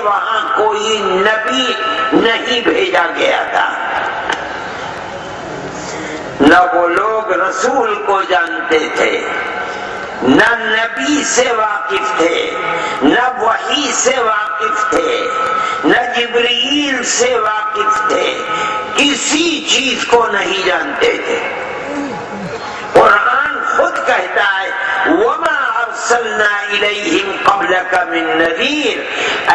وہاں کوئی نبی نہیں بھیجا گیا تھا، نہ وہ لوگ رسول کو جانتے تھے، نہ نبی سے واقف تھے، نہ وحی سے واقف تھے، نہ جبرائیل سے واقف تھے، کسی چیز کو نہیں جانتے تھے۔ قرآن خود کہتا ہے وَمَا أَرْسَلْنَا إِلَيْهِمْ قَبْلَكَ مِن نَذِيرٍ،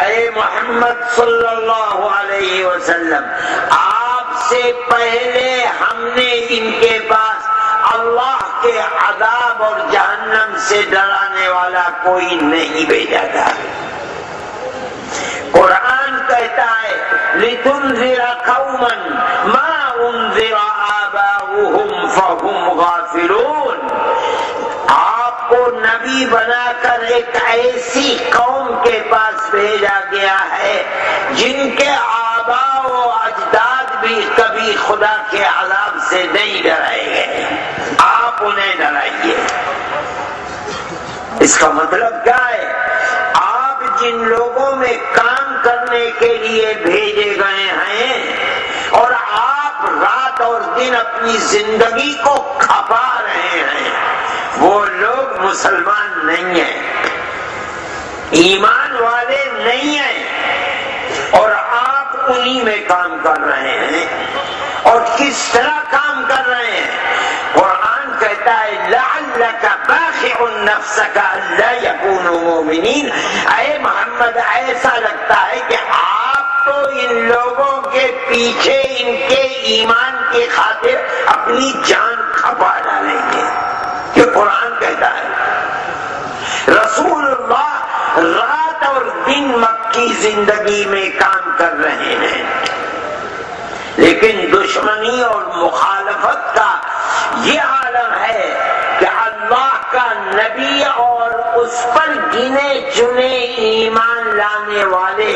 اے محمد صلی اللہ علیہ وسلم، آپ سے پہلے ہم نے ان کے پاس اللہ کے عذاب اور جہنم سے ڈرانے والا کوئی نہیں بھیجا تھا۔ قرآن کہتا ہے لِتُنذِرَ قَوْمًا مَا أُنذِرَ آبَاؤُهُمْ فَهُمْ غَافِلُونَ، آپ کو نبی بنا کر ایک ایسی قوم کے پاس بھیجا گیا ہے جن کے آباء و اجداد بھی کبھی خدا کے عذاب سے نہیں ڈرائے گئے، آپ انہیں ڈرائیے۔ اس کا مطلب کیا ہے؟ آپ جن لوگوں میں کام کرنے کے لیے بھیجے گئے ہیں اور آپ رات اور دن اپنی زندگی کو کھپا رہے ہیں، وہ لوگ مسلمان نہیں ہیں، ایمان والے نہیں ہیں، اور آپ انہی میں کام کر رہے ہیں۔ اور کس طرح کام کر رہے ہیں؟ قرآن کہتا ہے لعلک باخع نفسک الا یکونوا مؤمنین، اے محمد ایسا لگتا ہے کہ آپ تو ان لوگوں کے پیچھے ان کے ایمان کی خاطر اپنی جان کھپا ڈالیں گے، یہ قرآن کہتا ہے۔ رسول اللہ رات اور دن مکی زندگی میں کام کر رہے ہیں، لیکن دشمنی اور مخالفت کا یہ عالم ہے کہ اللہ کا نبی اور اس پر گنے چنے ایمان لانے والے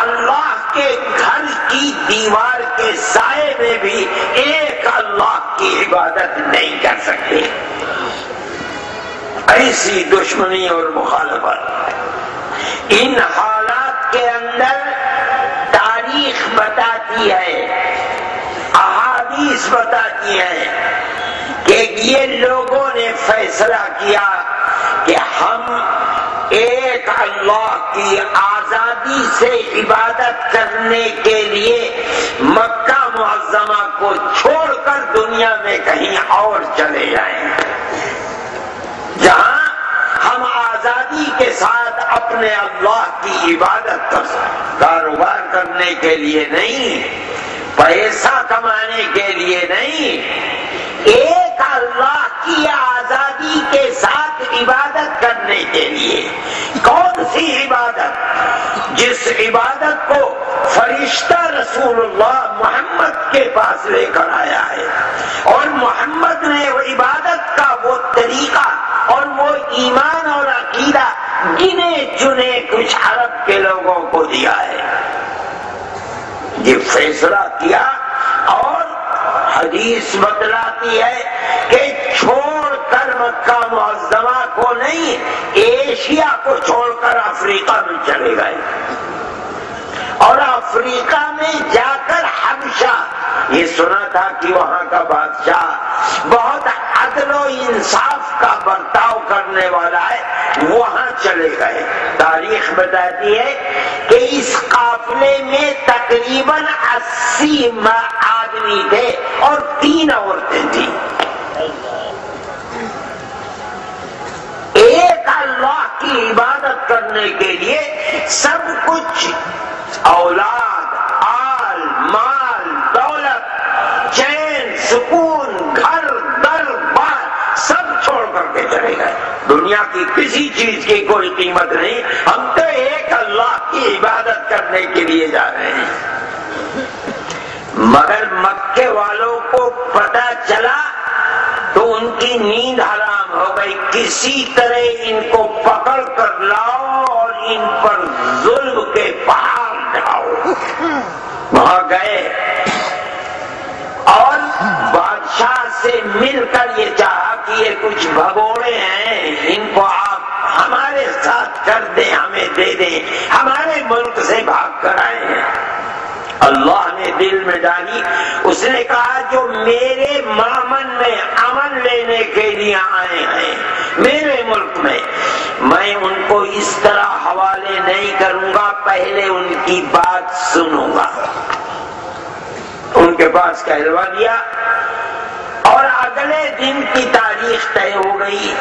اللہ کے گھر کی دیوار کے سائے میں بھی ایک اللہ کی عبادت نہیں کر سکتے۔ ایسی دشمنی اور مخالفت ان حالات کے اندر تاریخ بتاتی ہے، احادیث بتاتی ہے کہ یہ لوگوں نے فیصلہ کیا کہ ہم ایک اللہ کی آزادی سے عبادت کرنے کے لیے مکہ معظمہ کو چھوڑ کر دنیا میں کہیں اور چلے جائیں، جہاں ہم آزادی کے ساتھ اپنے اللہ کی عبادت کر سکیں، کاروبار کرنے کے لیے نہیں، پیسہ کمانے کے لیے نہیں، ایک اللہ کی آزادی کے ساتھ عبادت کرنے کے لیے۔ کون سی عبادت؟ جس عبادت کو فرشتہ رسول اللہ محمد کے پاس لے کر آیا ہے، اور محمد نے وہ عبادت کا وہ طریقہ اور وہ ایمان اور عقیدہ گنے چنے کچھ عرب کے لوگوں کو دیا ہے۔ یہ فیصلہ کیا، اور حدیث بتلاتی ہے کہ چھوڑ کر مکہ معظمہ کو نہیں، ایشیا کو چھوڑ کر افریقہ میں چلے گئے، اور افریقہ میں جا کر حبشہ، یہ سنا تھا کہ وہاں کا بادشاہ بہت عدل و انصاف کا برتاؤ کرنے والا ہے، وہاں چلے گئے۔ تاریخ بتاتی ہے کہ اس قافلے میں تقریباً 80 آدمی تھے اور 3 عورتیں تھیں۔ ایک اللہ کی عبادت کرنے کے لیے سب کچھ، اولاد، آل، مال، دولت، چین، سکون، گھر در بار سب چھوڑ کر کے چلے گئے۔ دنیا کی کسی چیز کی کوئی قیمت نہیں، ہم تو ایک اللہ کی عبادت کرنے کے لیے جا رہے ہیں۔ مگر مکے والوں کو پتہ چلا تو ان کی نیند حرام ہو گئی، کسی طرح ان کو پکڑ کر لاؤ اور ان پر ظلم کے پہاڑ ڈھاؤ۔ وہاں گئے اور بادشاہ سے مل کر یہ چاہا کہ یہ کچھ بھگوڑے ہیں، ان کو آپ ہمارے ساتھ کر دیں، ہمیں دے دیں، ہمارے ملک سے بھاگ کر آئے ہیں۔ اللہ نے دل میں ڈالی، اس نے کہا جو میرے مامن میں امن لینے کے لیے آئے ہیں میرے ملک میں ان کو اس طرح حوالے نہیں کروں گا، پہلے ان کی بات سنوں گا۔ ان کے پاس کہلوا دیا اور اگلے دن کی تاریخ طے ہو گئی۔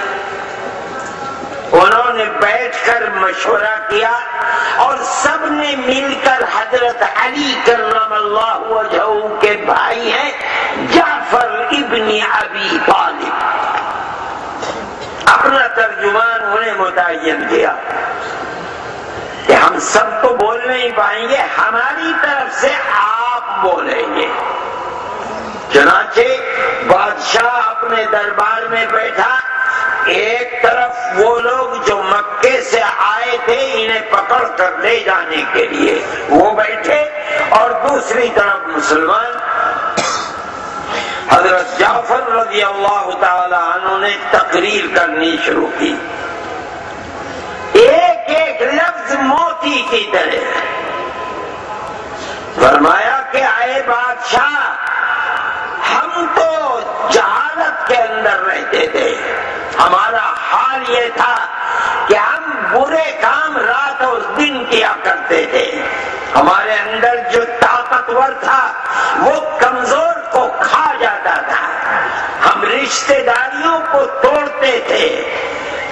انہوں نے بیٹھ کر مشورہ کیا اور سب نے مل کر حضرت علی کرم اللہ وجہہ کے بھائی ہیں جعفر ابن ابی طالب، اپنا ترجمان انہیں متعین کیا کہ ہم سب تو بول نہیں پائیں گے، ہماری طرف سے آپ بولیں گے۔ چنانچہ بادشاہ اپنے دربار میں بیٹھا، ایک طرف وہ لوگ جو مکے سے آئے تھے انہیں پکڑ کر لے جانے کے لیے وہ بیٹھے، اور دوسری طرف مسلمان۔ حضرت جعفر رضی اللہ تعالی عنہ نے تقریر کرنی شروع کی، ایک ایک لفظ موتی کی طرح۔ فرمایا کہ اے بادشاہ، ہم تو جہالت کے اندر رہتے تھے، ہمارا حال یہ تھا کہ ہم برے کام رات اور دن کیا کرتے تھے، ہمارے اندر جو طاقتور تھا وہ کمزور کو کھا جاتا تھا، ہم رشتہ داریوں کو توڑتے تھے،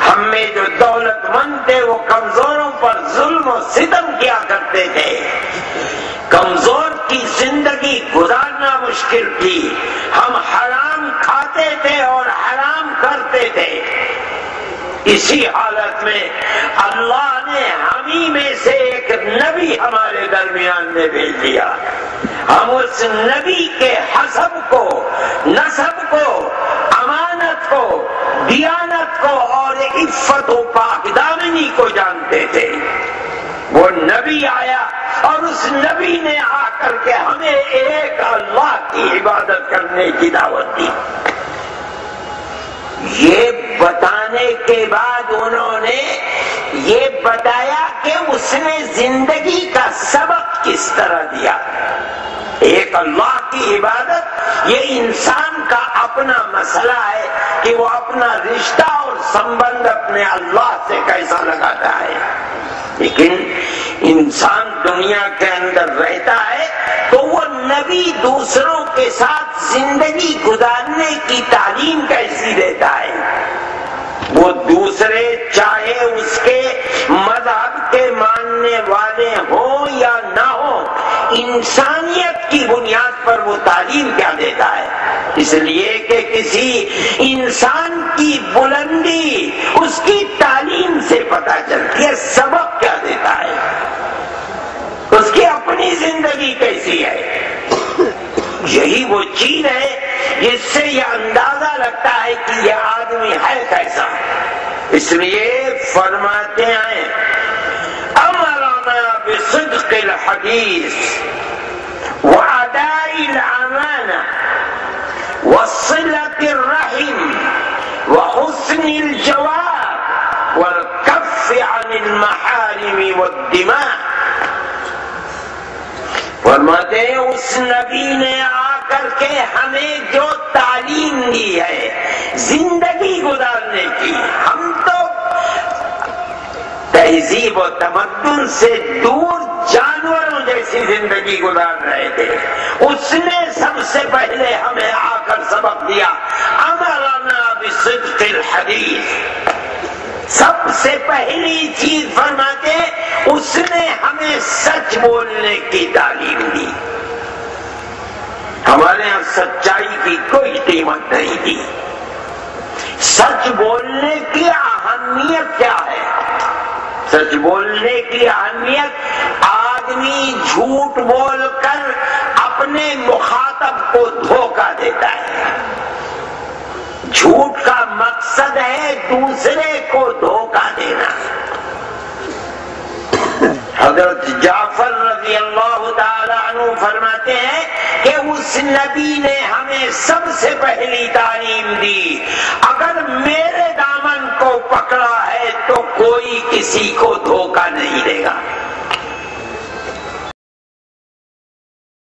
ہم میں جو دولت مند تھے وہ کمزوروں پر ظلم و ستم کیا کرتے تھے، کمزور کی زندگی گزارنا مشکل تھی، ہم حرام کھاتے تھے اور حرام کرتے تھے۔ اسی حالت میں اللہ نے ہمیں میں سے ایک نبی ہمارے درمیان میں بھیج دیا، ہم اس نبی کے حسب کو، نسب کو، امانت کو، دیانت کو اور عفت و پاک دامنی کو جانتے تھے۔ وہ نبی آیا اور اس نبی نے آ کر کے ہمیں ایک اللہ کی عبادت کرنے کی دعوت دی۔ یہ بتانے کے بعد انہوں نے یہ بتایا کہ اس نے زندگی کا سبق کس طرح دیا۔ ایک اللہ کی عبادت یہ انسان کا اپنا مسئلہ ہے کہ وہ اپنا رشتہ اور سمبند اپنے اللہ سے کیسا لگاتا ہے، لیکن انسان دنیا کے اندر رہتا ہے تو وہ نبی دوسروں کے ساتھ زندگی گزارنے کی تعلیم کیسی دیتا ہے۔ وہ دوسرے چاہے اس کے مذہب کے ماننے والے ہوں یا نہ ہوں، انسانیت کی بنیاد پر وہ تعلیم کیا دیتا ہے؟ اس لیے کہ کسی انسان کی بلندی اس کی تعلیم سے پتہ چلتی ہے، سبق کیا دیتا ہے، اس کی اپنی زندگی کیسی ہے۔ یہی وہ چیز ہے جس سے یہ اندازہ لگتا ہے کہ یہ آدمی ہے کیسا۔ اس لیے فرماتے ہیں امرنا بصدق الحدیث واداء الامانہ وصلة الرحم وحسن الجوار والكف عن المحارم والدماء۔ فرماتے ہیں اس نبی نے آ کر کے ہمیں جو تعلیم دی ہے زندگی گزارنے کی، ہم تو تہذیب و تمدن سے دور جانوروں جیسی زندگی گزار رہے تھے، اس نے سب سے پہلے ہمیں آ کر سبق دیا امرنا بصدق الحدیث۔ سب سے پہلی چیز فرماتے اس نے ہمیں سچ بولنے کی تعلیم دی۔ ہمارے ہاں سچائی کی کوئی قیمت نہیں تھی۔ سچ بولنے کی اہمیت کیا ہے؟ سچ بولنے کی اہمیت، آدمی جھوٹ بول کر اپنے مخاطب کو دھوکہ دیتا ہے۔ جھوٹ کا مقصد ہے دوسرے کو دھوکہ دینا۔ حضرت جعفر رضی اللہ تعالیٰ عنہ فرماتے ہیں کہ اس نبی نے ہمیں سب سے پہلی تعلیم دی، اگر میرے دامن کو پکڑا ہے تو کوئی کسی کو دھوکہ نہیں دے گا۔